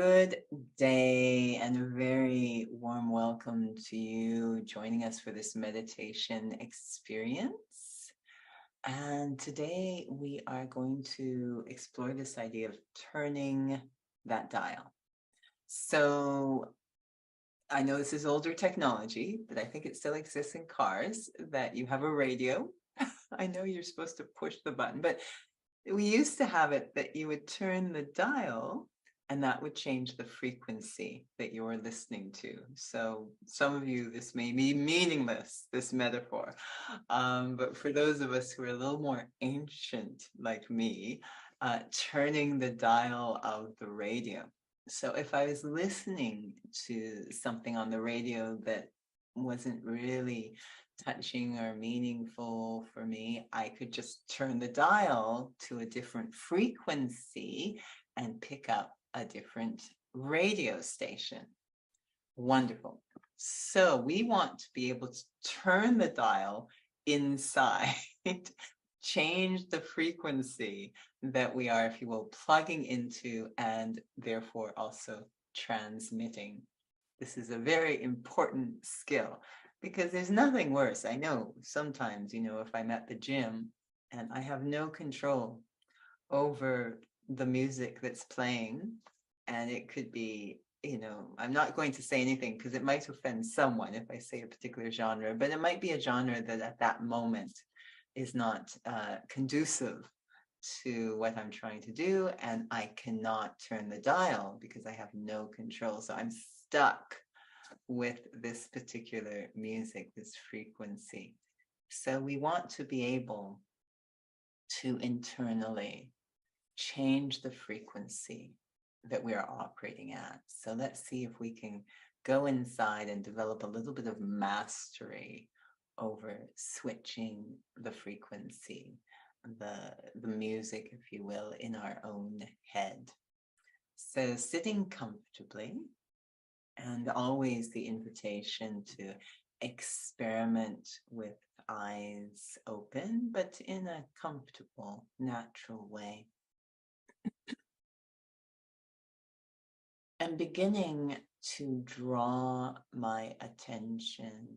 Good day and a very warm welcome to you joining us for this meditation experience. And today we are going to explore this idea of turning that dial. So I know this is older technology, but I think it still exists in cars that you have a radio. I know you're supposed to push the button, but we used to have it that you would turn the dial and that would change the frequency that you're listening to. So some of you, this may be meaningless, this metaphor. But for those of us who are a little more ancient like me, turning the dial of the radio. So if I was listening to something on the radio that wasn't really touching or meaningful for me, I could just turn the dial to a different frequency and pick up a different radio station. Wonderful. So we want to be able to turn the dial inside, change the frequency that we are, if you will, plugging into and therefore also transmitting. This is a very important skill because there's nothing worse. I know sometimes, if I'm at the gym and I have no control over the music that's playing, and it could be, I'm not going to say anything because it might offend someone if I say a particular genre, but it might be a genre that at that moment is not conducive to what I'm trying to do, and I cannot turn the dial because I have no control. So I'm stuck with this particular music, this frequency. So we want to be able to internally change the frequency that we are operating at. So let's see if we can go inside and develop a little bit of mastery over switching the frequency, the music, if you will, in our own head. So sitting comfortably, and always the invitation to experiment with eyes open, but in a comfortable, natural way. And beginning to draw my attention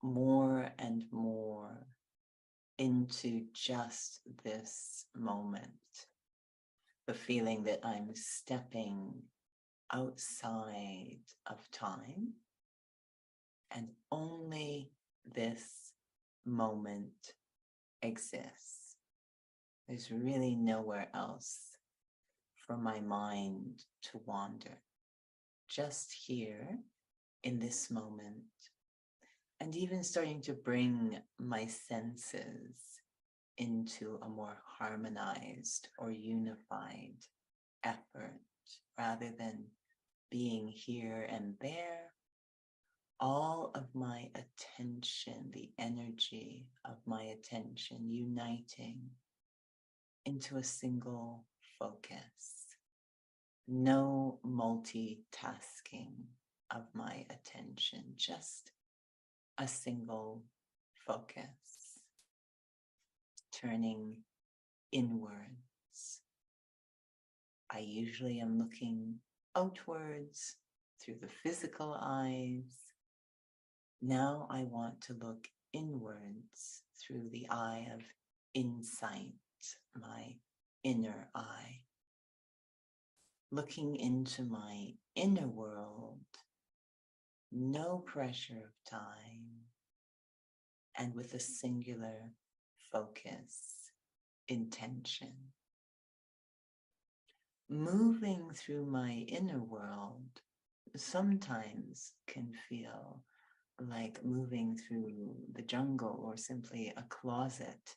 more and more into just this moment. The feeling that I'm stepping outside of time and only this moment exists. There's really nowhere else for my mind to wander. Just here in this moment, and even starting to bring my senses into a more harmonized or unified effort rather than being here and there. All of my attention, the energy of my attention uniting into a single focus. No multitasking of my attention, just a single focus, turning inwards. I usually am looking outwards through the physical eyes. Now I want to look inwards through the eye of insight, my inner eye. Looking into my inner world, no pressure of time, and with a singular focus, intention. Moving through my inner world sometimes can feel like moving through the jungle or simply a closet.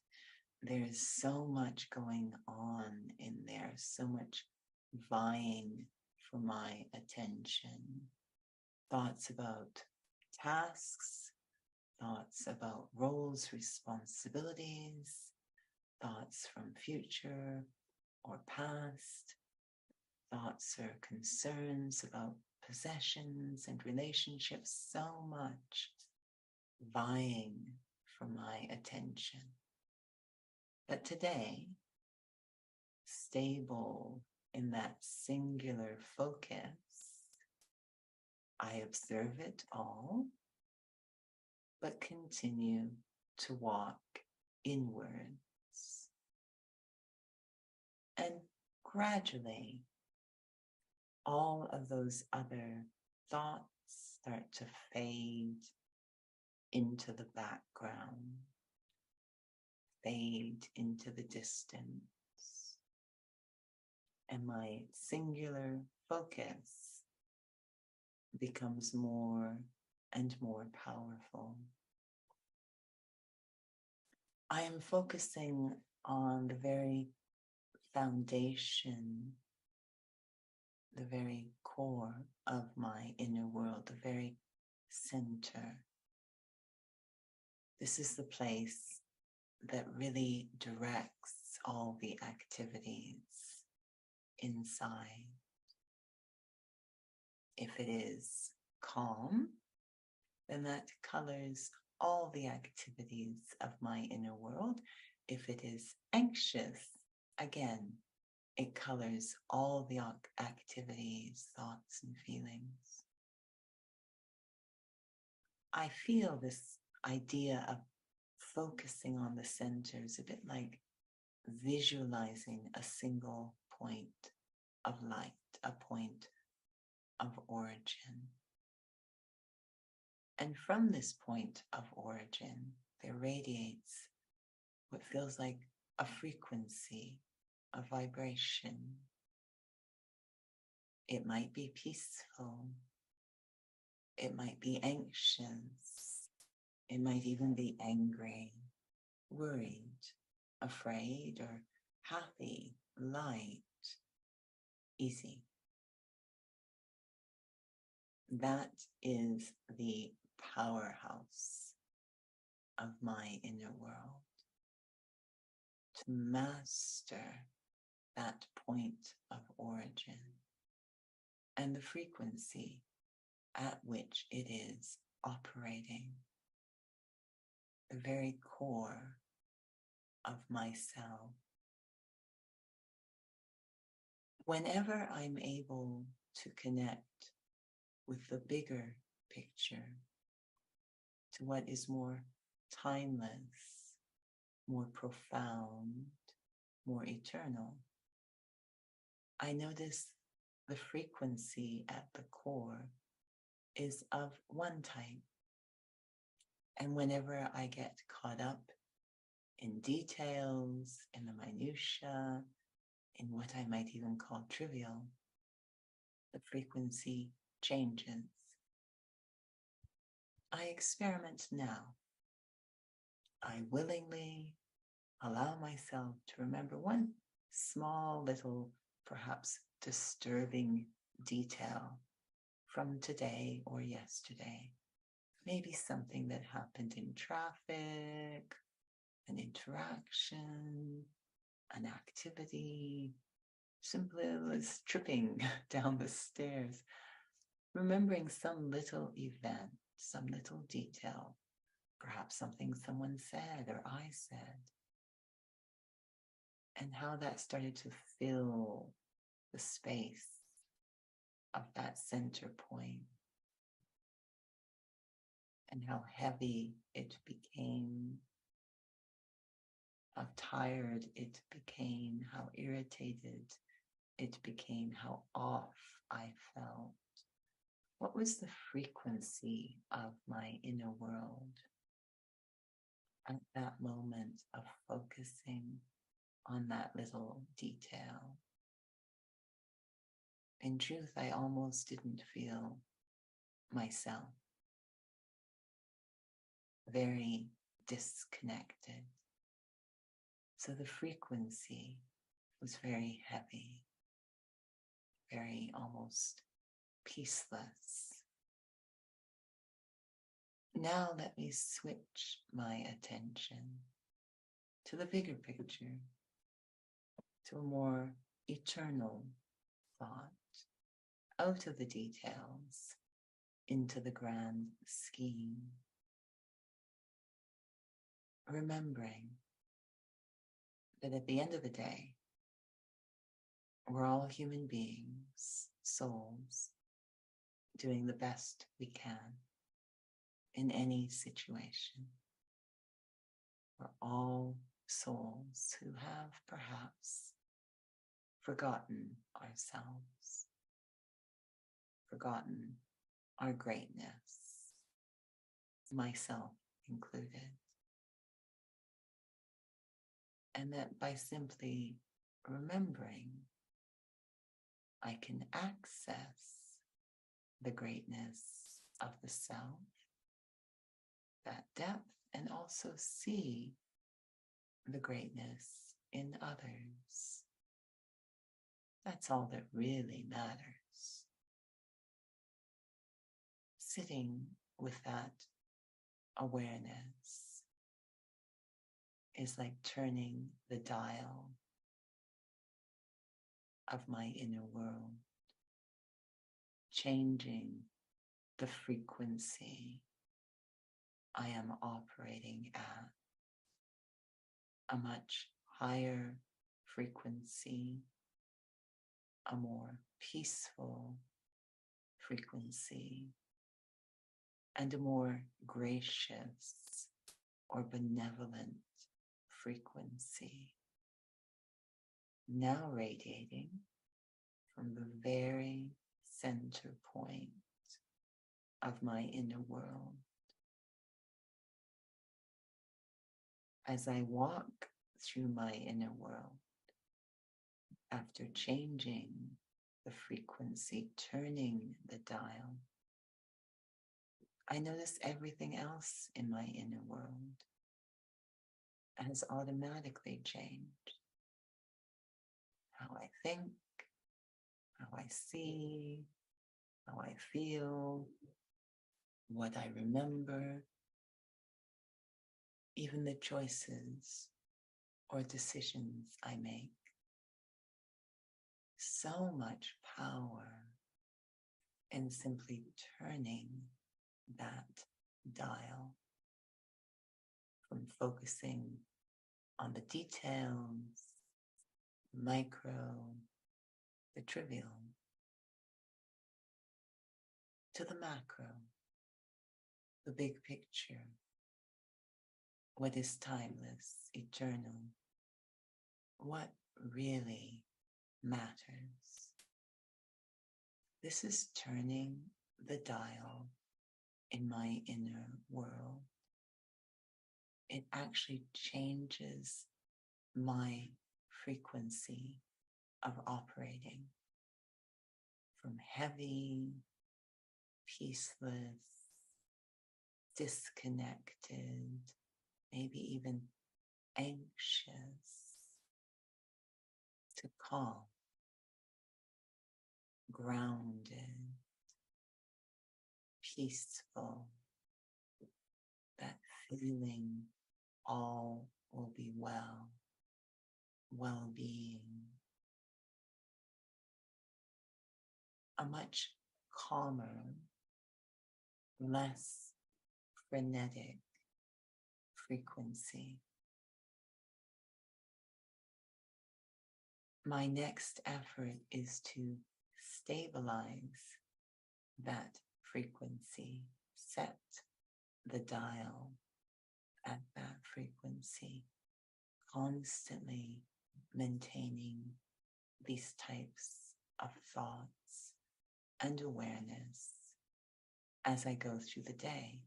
There's so much going on in there, so much vying for my attention. Thoughts about tasks, thoughts about roles, responsibilities, thoughts from future or past, thoughts or concerns about possessions and relationships, so much vying for my attention. But today, stable in that singular focus, I observe it all, but continue to walk inwards. And gradually, all of those other thoughts start to fade into the background, fade into the distance, and my singular focus becomes more and more powerful. I am focusing on the very foundation, the very core of my inner world, the very center. This is the place that really directs all the activities inside. If it is calm, then that colors all the activities of my inner world. If it is anxious, again, it colors all the activities, thoughts, and feelings. I feel this idea of focusing on the center is a bit like visualizing a single point of light, a point of origin. And from this point of origin, there radiates what feels like a frequency, a vibration. It might be peaceful. It might be anxious. It might even be angry, worried, afraid, or happy, light, easy. That is the powerhouse of my inner world. To master that point of origin and the frequency at which it is operating, the very core of myself. Whenever I'm able to connect with the bigger picture, to what is more timeless, more profound, more eternal, I notice the frequency at the core is of one type. And whenever I get caught up in details, in the minutiae, in what I might even call trivial, the frequency changes. I experiment now. I willingly allow myself to remember one small little, perhaps disturbing detail from today or yesterday. Maybe something that happened in traffic, an interaction, an activity, simply as tripping down the stairs, remembering some little event, some little detail, perhaps something someone said or I said, and how that started to fill the space of that center point, and how heavy it became, how tired it became, how irritated it became, how off I felt. What was the frequency of my inner world at that moment of focusing on that little detail? In truth, I almost didn't feel myself. Very disconnected. So the frequency was very heavy, very almost peaceless. Now let me switch my attention to the bigger picture, to a more eternal thought, out of the details, into the grand scheme. Remembering that at the end of the day, We're all human beings, souls, doing the best we can in any situation. We're all souls who have perhaps forgotten ourselves, forgotten our greatness, myself included. And that by simply remembering, I can access the greatness of the self, that depth, and also see the greatness in others. That's all that really matters. Sitting with that awareness is like turning the dial of my inner world, changing the frequency I am operating at, a much higher frequency, a more peaceful frequency, and a more gracious or benevolent frequency, now radiating from the very center point of my inner world. As I walk through my inner world, after changing the frequency, turning the dial, I notice everything else in my inner world has automatically changed. How I think, how I see, how I feel, what I remember, even the choices or decisions I make. So much power in simply turning that dial from focusing on the details, the micro, the trivial, to the macro, the big picture, what is timeless, eternal, what really matters. This is turning the dial in my inner world. It actually changes my frequency of operating from heavy, peaceless, disconnected, maybe even anxious, to calm, grounded, peaceful, that feeling all will be well, well-being, a much calmer, less frenetic frequency. My next effort is to stabilize that frequency, set the dial at that frequency, constantly maintaining these types of thoughts and awareness as I go through the day,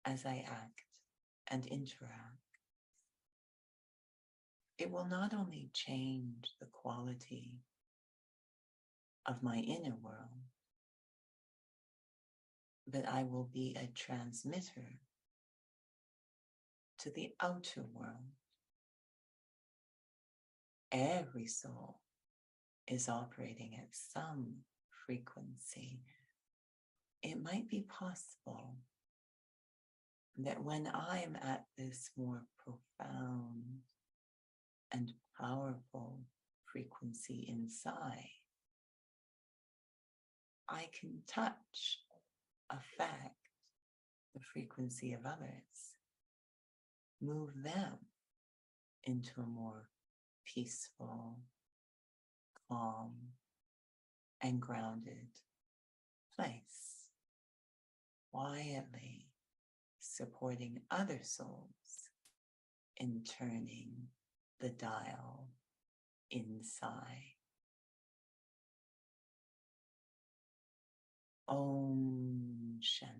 as I act and interact. It will not only change the quality of my inner world, but I will be a transmitter to the outer world. Every soul is operating at some frequency. It might be possible that when I'm at this more profound and powerful frequency inside, I can touch, affect the frequency of others, move them into a more peaceful, calm, and grounded place, quietly supporting other souls in turning the dial inside. Om Shanti.